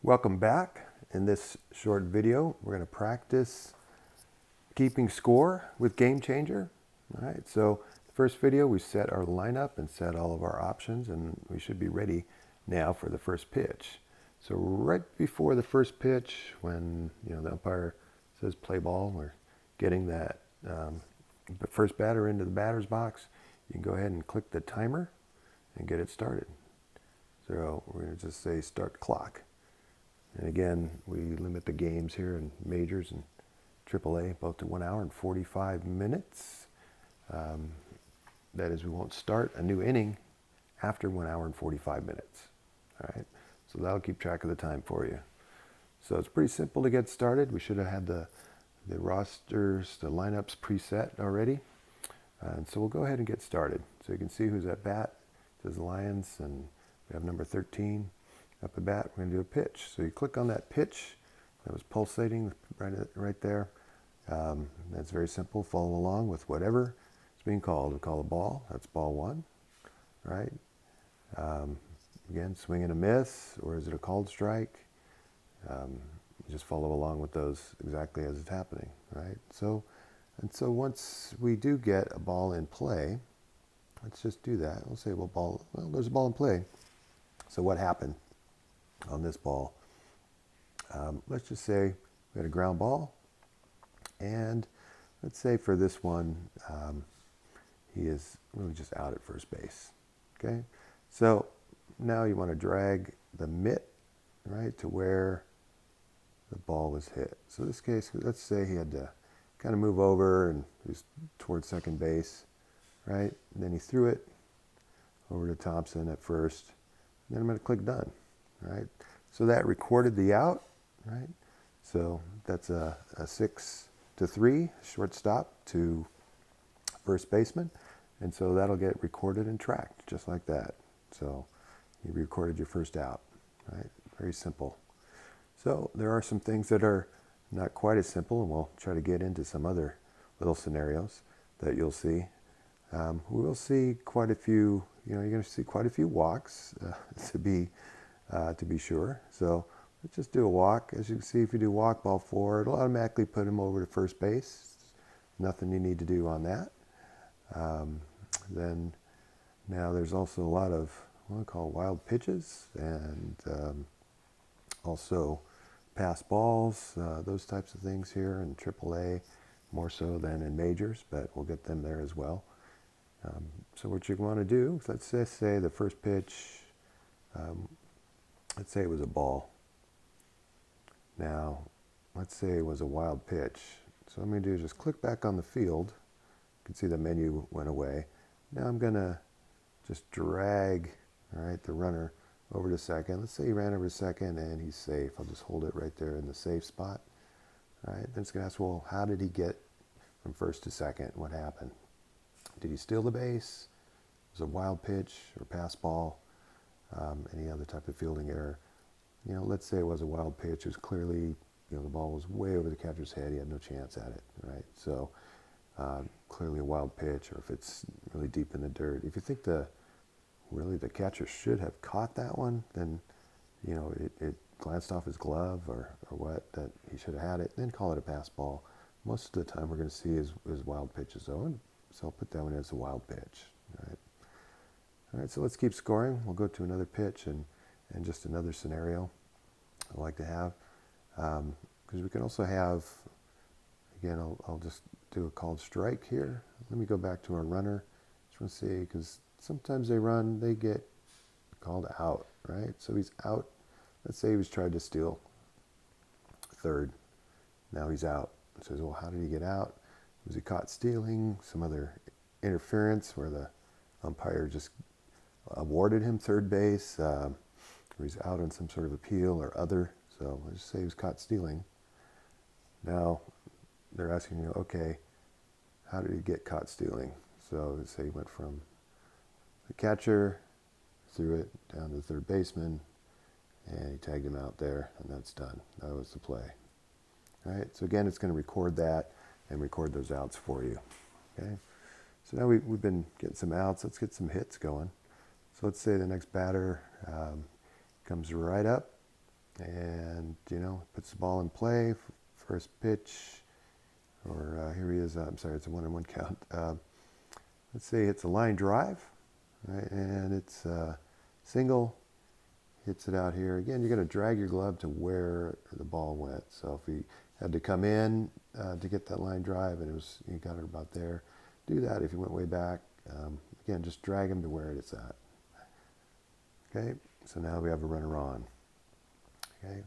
Welcome back. In this short video, we're going to practice keeping score with GameChanger. All right, so the first video we set our lineup and set all of our options, and we should be ready now for the first pitch. So right before the first pitch, when the umpire says play ball, we're getting that the first batter into the batter's box. You can go ahead and click the timer and get it started. So we're going to just say start clock. And again, we limit the games here in majors and AAA both to 1 hour and 45 minutes. That is, we won't start a new inning after 1 hour and 45 minutes. All right, so that'll keep track of the time for you. So it's pretty simple to get started. We should have had the rosters, the lineups preset already. And so we'll go ahead and get started. So you can see who's at bat. It says Lions, and we have number 13. Up at bat, we're going to do a pitch. So you click on that pitch that was pulsating right there. That's very simple. Follow along with whatever is being called. We call a ball. That's ball one, right? Again, swing and a miss, or is it a called strike? Just follow along with those exactly as it's happening, right? So once we do get a ball in play, let's just do that. We'll say, well, there's a ball in play. So what happened on this ball? Let's just say we had a ground ball, and let's say for this one, he is really just out at first base. Okay, so now you want to drag the mitt right to where the ball was hit. So in this case, let's say he had to kind of move over and he was towards second base, right? And then he threw it over to Thompson at first. And then I'm going to click done. Right, so that recorded the out, right? So that's a 6-3 shortstop to first baseman, and so that'll get recorded and tracked just like that. So you recorded your first out, right? Very simple. So there are some things that are not quite as simple, and we'll try to get into some other little scenarios that you'll see. We will see quite a few. You're going to see quite a few walks to be sure. So let's just do a walk. As you can see, if you do walk ball 4, it'll automatically put him over to first base. Nothing you need to do on that. Then now there's also a lot of what I call wild pitches, and also pass balls, those types of things here in AAA, more so than in majors, but we'll get them there as well. So what you want to do, let's just say the first pitch, let's say it was a ball. Now, let's say it was a wild pitch. So what I'm going to do is just click back on the field. You can see the menu went away. Now I'm going to just drag, all right, the runner over to second. Let's say he ran over to second and he's safe. I'll just hold it right there in the safe spot. All right, then it's going to ask, well, how did he get from first to second? What happened? Did he steal the base? Was it a wild pitch or pass ball? Any other type of fielding error? Let's say it was a wild pitch. It was clearly, the ball was way over the catcher's head. He had no chance at it, right? So clearly a wild pitch, or if it's really deep in the dirt. If you think the catcher should have caught that one, then it glanced off his glove or what, that he should have had it. Then call it a pass ball. Most of the time we're going to see is wild pitches though, and so I'll put that one as a wild pitch. All right, so let's keep scoring. We'll go to another pitch and just another scenario I like to have. Because we can also have, again, I'll just do a called strike here. Let me go back to our runner. Just want to see, because sometimes they get called out, right? So he's out. Let's say he was trying to steal third. Now he's out. It says, well, how did he get out? Was he caught stealing? Some other interference where the umpire just awarded him third base, or he's out on some sort of appeal or other. So let's just say he was caught stealing. Now they're asking you, okay, how did he get caught stealing? So let's say he went from the catcher, threw it down to the third baseman, and he tagged him out there, and that's done. That was the play. All right, so again, it's going to record that and record those outs for you. Okay, so now we've been getting some outs. Let's get some hits going. So let's say the next batter comes right up, and, puts the ball in play, first pitch, or here he is, I'm sorry, it's a 1-on-1 count. Let's say it's a line drive, right, and it's single, hits it out here. Again, you're going to drag your glove to where the ball went. So if he had to come in to get that line drive and you got it about there, do that. If you went way back, again, just drag him to where it's at. Okay, so now we have a runner on. Okay,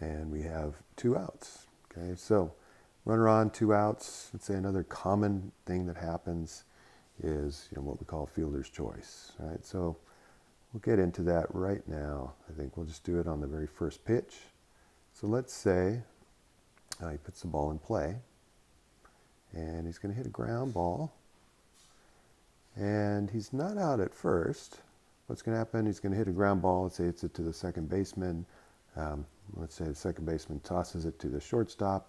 and we have 2 outs. Okay, so runner on, 2 outs. Let's say another common thing that happens is what we call fielder's choice. Right, so we'll get into that right now. I think we'll just do it on the very first pitch. So let's say he puts the ball in play, and he's going to hit a ground ball, and he's not out at first. What's going to happen? He's going to hit a ground ball. Let's say it's it to the second baseman. Let's say the second baseman tosses it to the shortstop,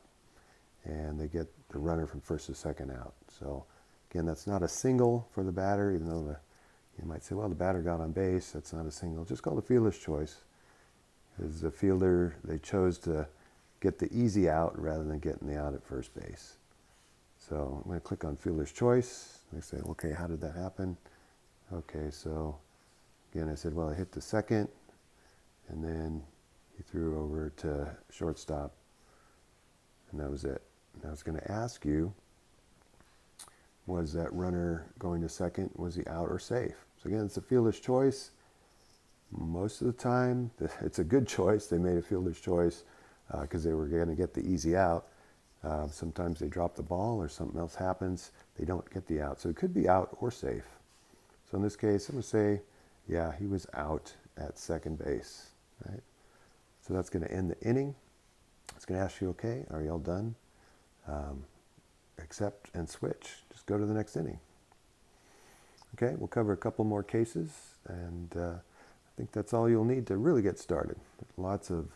and they get the runner from first to second out. So again, that's not a single for the batter, even though you might say, well, the batter got on base. That's not a single. Just called a fielder's choice. Because the fielder, they chose to get the easy out rather than getting the out at first base. So I'm going to click on fielder's choice. They say, okay, how did that happen? Okay, so again, I said, well, I hit the second, and then he threw over to shortstop, and that was it. Now it's going to ask you, was that runner going to second, was he out or safe? So again, it's a fielder's choice. Most of the time, it's a good choice. They made a fielder's choice because they were going to get the easy out. Sometimes they drop the ball or something else happens. They don't get the out. So it could be out or safe. So in this case, I'm going to say, yeah, he was out at second base. Right? So that's going to end the inning. It's going to ask you, okay, are you all done? Accept and switch. Just go to the next inning. Okay, we'll cover a couple more cases, and I think that's all you'll need to really get started. Lots of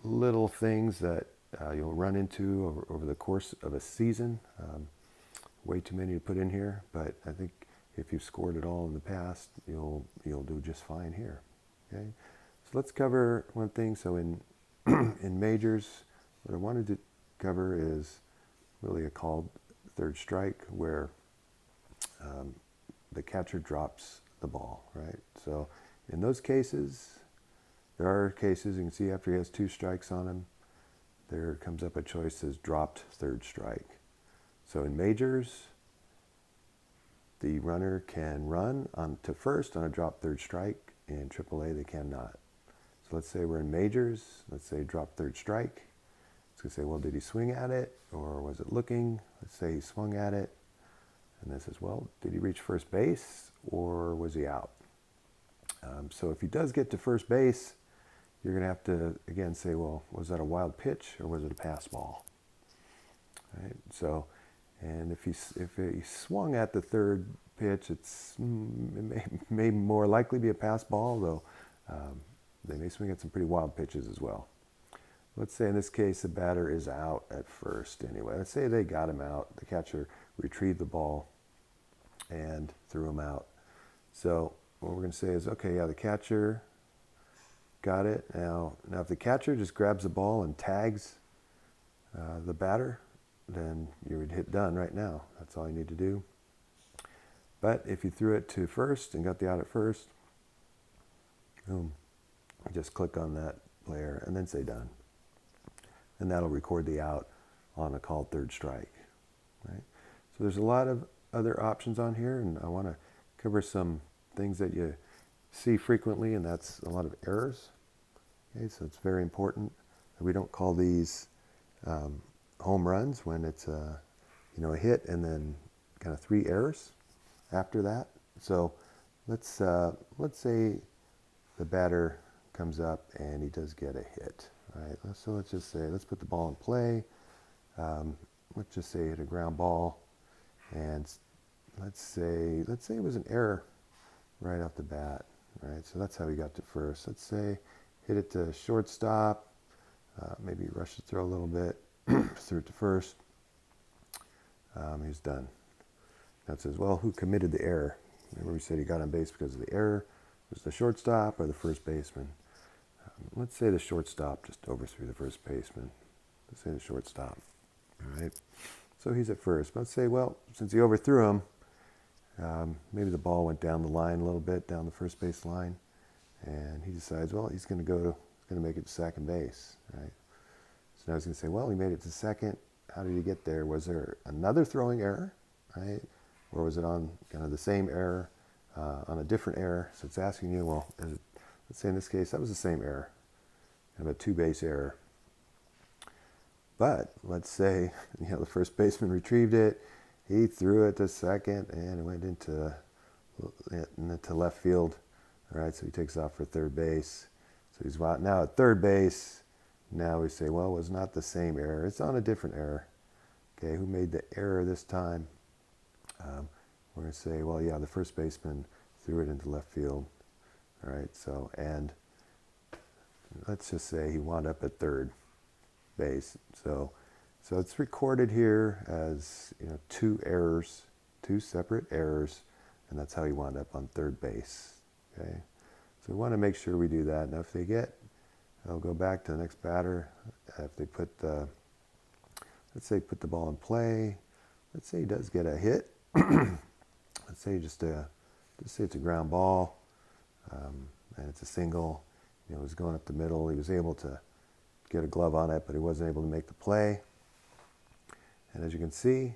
little things that you'll run into over the course of a season. Way too many to put in here, but I think if you've scored it all in the past, you'll do just fine here. Okay, so let's cover one thing. So in in majors, what I wanted to cover is really a called third strike, where the catcher drops the ball, right? So in those cases, there are cases, you can see after he has 2 strikes on him, there comes up a choice that says dropped third strike. So in majors, the runner can run on to first on a dropped third strike. In AAA, they cannot. So let's say we're in majors, let's say drop third strike. It's going to say, well, did he swing at it, or was it looking? Let's say he swung at it. And this says, well, did he reach first base, or was he out? So if he does get to first base, you're going to have to, again, say, well, was that a wild pitch, or was it a pass ball? Right? So, and if he swung at the third pitch, it may more likely be a pass ball, though they may swing at some pretty wild pitches as well. Let's say in this case the batter is out at first anyway. Let's say they got him out. The catcher retrieved the ball and threw him out. So what we're going to say is, okay, yeah, the catcher got it. Now if the catcher just grabs the ball and tags the batter, then you would hit done right now. That's all you need to do. But if you threw it to first and got the out at first, boom, just click on that player and then say done. And that'll record the out on a called third strike. Right? So there's a lot of other options on here, and I want to cover some things that you see frequently, and that's a lot of errors. Okay, so it's very important that we don't call these home runs when it's a hit and then kind of 3 errors after that. So let's say the batter comes up and he does get a hit. Right? So let's just say, let's put the ball in play. Let's just say hit a ground ball, and let's say it was an error right off the bat. Right? So that's how he got to first. Let's say hit it to shortstop, maybe rush the throw a little bit, threw it to first. He's done. That says, well, who committed the error? Remember we said he got on base because of the error. Was the shortstop or the first baseman? let's say the shortstop just overthrew the first baseman. Let's say the shortstop. All right. So he's at first. Let's say, well, since he overthrew him, maybe the ball went down the line a little bit, down the first base line, and he decides, well, he's going to make it to second base, right? So now he's going to say, well, he made it to second. How did he get there? Was there another throwing error, right? Or was it on kind of the same error, on a different error? So it's asking you, well, let's say in this case, that was the same error, kind of a two-base error. But let's say, the first baseman retrieved it, he threw it to second, and it went into left field. All right, so he takes off for third base. So he's now at third base. Now we say, well, it was not the same error. It's on a different error. Okay, who made the error this time? We're going to say, well, yeah, the first baseman threw it into left field. All right, so, and let's just say he wound up at third base. So it's recorded here as, two errors, two separate errors, and that's how he wound up on third base. Okay, so we want to make sure we do that. Now, if they'll go back to the next batter. If they let's say put the ball in play. Let's say he does get a hit. Let's say just say it's a ground ball, and it's a single. It was going up the middle. He was able to get a glove on it, but he wasn't able to make the play. And as you can see,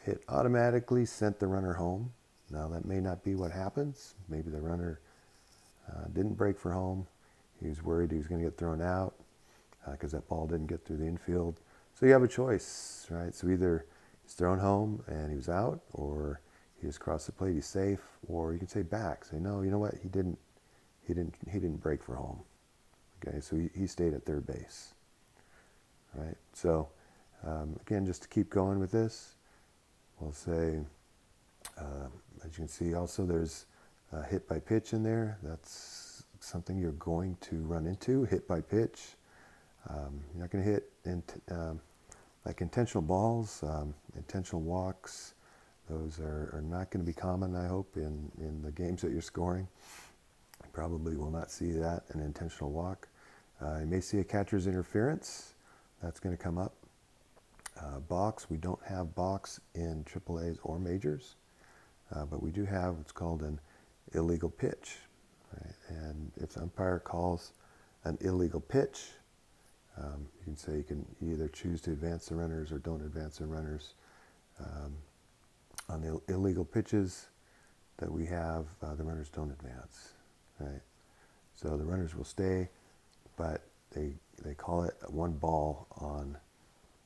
it automatically sent the runner home. Now that may not be what happens. Maybe the runner didn't break for home. He was worried he was going to get thrown out because that ball didn't get through the infield. So you have a choice, right? So either he's thrown home and he was out, or he just crossed the plate, he's safe, or you can say back. Say, no, you know what? He didn't break for home. Okay, so he stayed at third base. Right? So again, just to keep going with this, we'll say, as you can see, also there's a hit by pitch in there. That's something you're going to run into, hit by pitch. You're not going to hit like intentional balls, intentional walks. Those are not going to be common, I hope, in the games that you're scoring. You probably will not see that, an intentional walk. You may see a catcher's interference. That's going to come up. Balks, we don't have balks in AAAs or majors, but we do have what's called an illegal pitch. Right? And if the umpire calls an illegal pitch, you can say you can either choose to advance the runners or don't advance the runners. On the illegal pitches that we have, the runners don't advance. Right? So the runners will stay, but they call it one ball on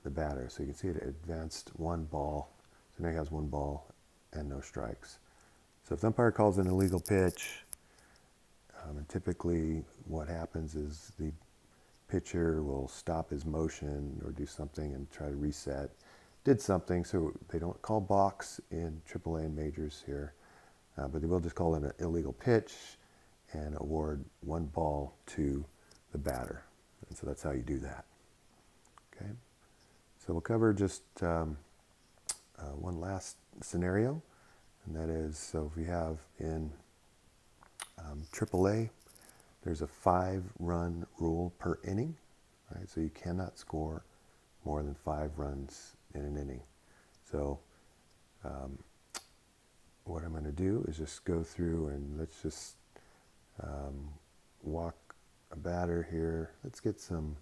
the batter. So you can see it advanced one ball. So now he has one ball and no strikes. So if the umpire calls an illegal pitch, and typically what happens is the pitcher will stop his motion or do something and try to reset. Did something, so they don't call balks in AAA and majors here, but they will just call it an illegal pitch and award one ball to the batter. And so that's how you do that. Okay. So we'll cover just one last scenario, and that is, so if we have in AAA, there's a 5-run rule per inning, right? So you cannot score more than 5 runs in an inning. So what I'm going to do is just go through and let's just walk a batter here. Let's get some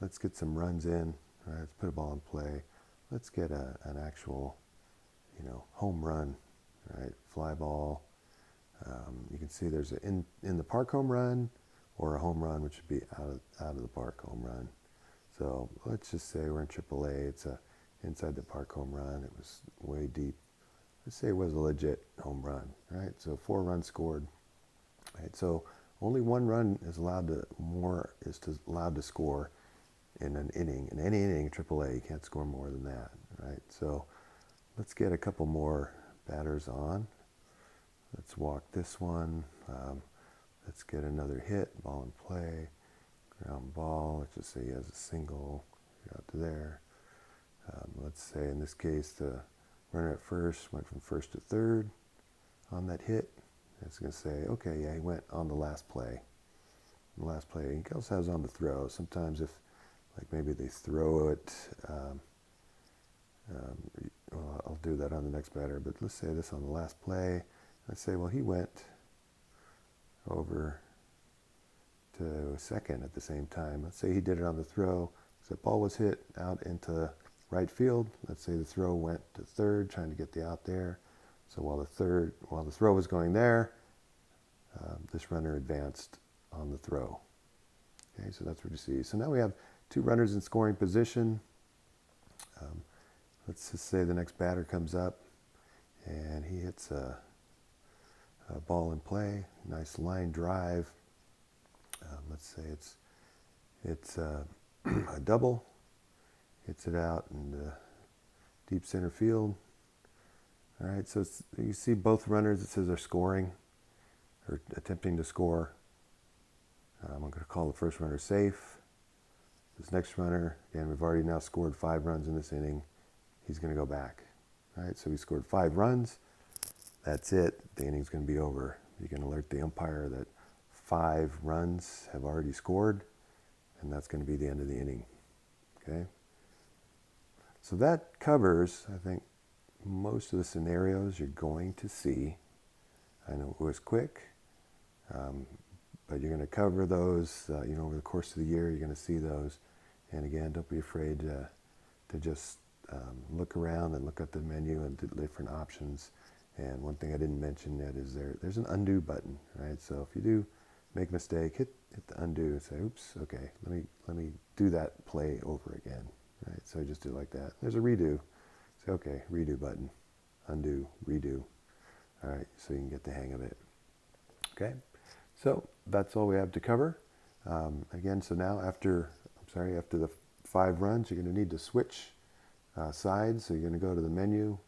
runs in. All right, let's put a ball in play. Let's get an actual, home run. Right, fly ball. You can see there's in the park home run or a home run, which would be out of the park home run. So let's just say we're in AAA. It's a inside the park home run. It was way deep. Let's say it was a legit home run, right? So 4 runs scored. Right? So only 1 run is allowed to score in an inning. In any inning, AAA, you can't score more than that, right? So let's get a couple more batters on. Let's walk this one. Let's get another hit, ball in play, ground ball. Let's just say he has a single out to there. Let's say in this case the runner at first went from first to third on that hit. It's going to say, okay, yeah, he went on the last play. the last play. He also has on the throw. Sometimes if, like maybe they throw it, well, I'll do that on the next batter, but let's say this on the last play. Let's say, well, he went over to second at the same time. Let's say he did it on the throw. So the ball was hit out into right field. Let's say the throw went to third, trying to get the out there. So while the throw was going there, this runner advanced on the throw. Okay, so that's what you see. So now we have two runners in scoring position. Let's just say the next batter comes up and he hits a ball in play, nice line drive. Let's say it's a double, hits it out in deep center field. All right, so you see both runners, it says they're scoring or attempting to score. I'm going to call the first runner safe. This next runner, again, we've already now scored 5 runs in this inning. He's going to go back. All right, so we scored 5 runs. That's it. The inning's going to be over. You can alert the umpire that 5 runs have already scored, and that's going to be the end of the inning. Okay? So that covers, I think, most of the scenarios you're going to see. I know it was quick, but you're going to cover those, over the course of the year. You're going to see those. And again, don't be afraid to just look around and look at the menu and the different options. And one thing I didn't mention yet is there's an undo button, right? So if you do make a mistake, hit the undo and say, oops, okay, let me do that play over again, right? So just do it like that. There's a redo. Say, okay, redo button, undo, redo. All right, so you can get the hang of it. Okay, so that's all we have to cover. Again, so now after the 5 runs, you're going to need to switch sides. So you're going to go to the menu,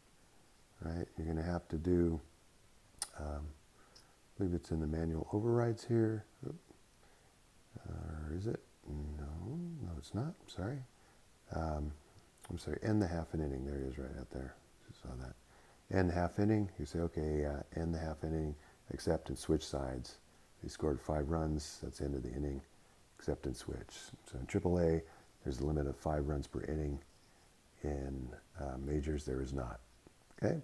right? You're going to have to do, I believe it's in the manual overrides here. Or is it? No, it's not. Sorry. I'm sorry, end the half an inning. There it is right out there. Just saw that. End half inning. You say, okay, end the half inning, accept and switch sides. He scored 5 runs. That's the end of the inning. Accept and switch. So in AAA, there's a limit of 5 runs per inning. In majors, there is not. Okay?